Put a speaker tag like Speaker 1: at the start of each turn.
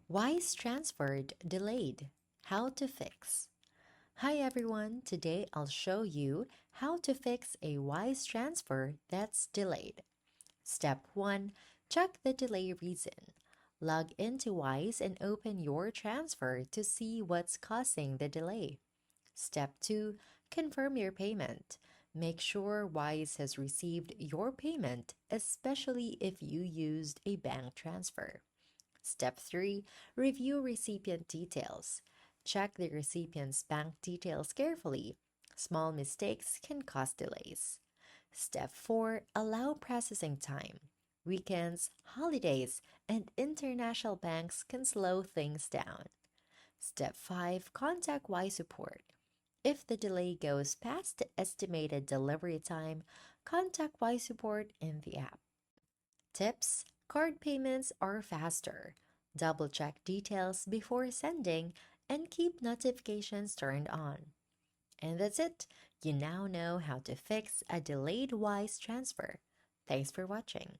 Speaker 1: Wise transferred delayed. How to fix. Hi everyone, today I'll show you how to fix a wise transfer that's delayed. Step 1. Check the delay reason. Log into Wise and open your transfer to see what's causing the delay. Step 2. Confirm your payment. Make sure Wise has received your payment, especially if you used a bank transfer. Step 3. Review recipient details. Check the recipient's bank details carefully. Small mistakes can cause delays. Step 4. Allow processing time. Weekends, holidays, and international banks can slow things down. Step 5. Contact Y support. If the delay goes past the estimated delivery time, contact Y support in the app. Tips: card payments are faster. Double check details before sending and keep notifications turned on. And that's it. You now know how to fix a delayed Wise transfer. Thanks for watching.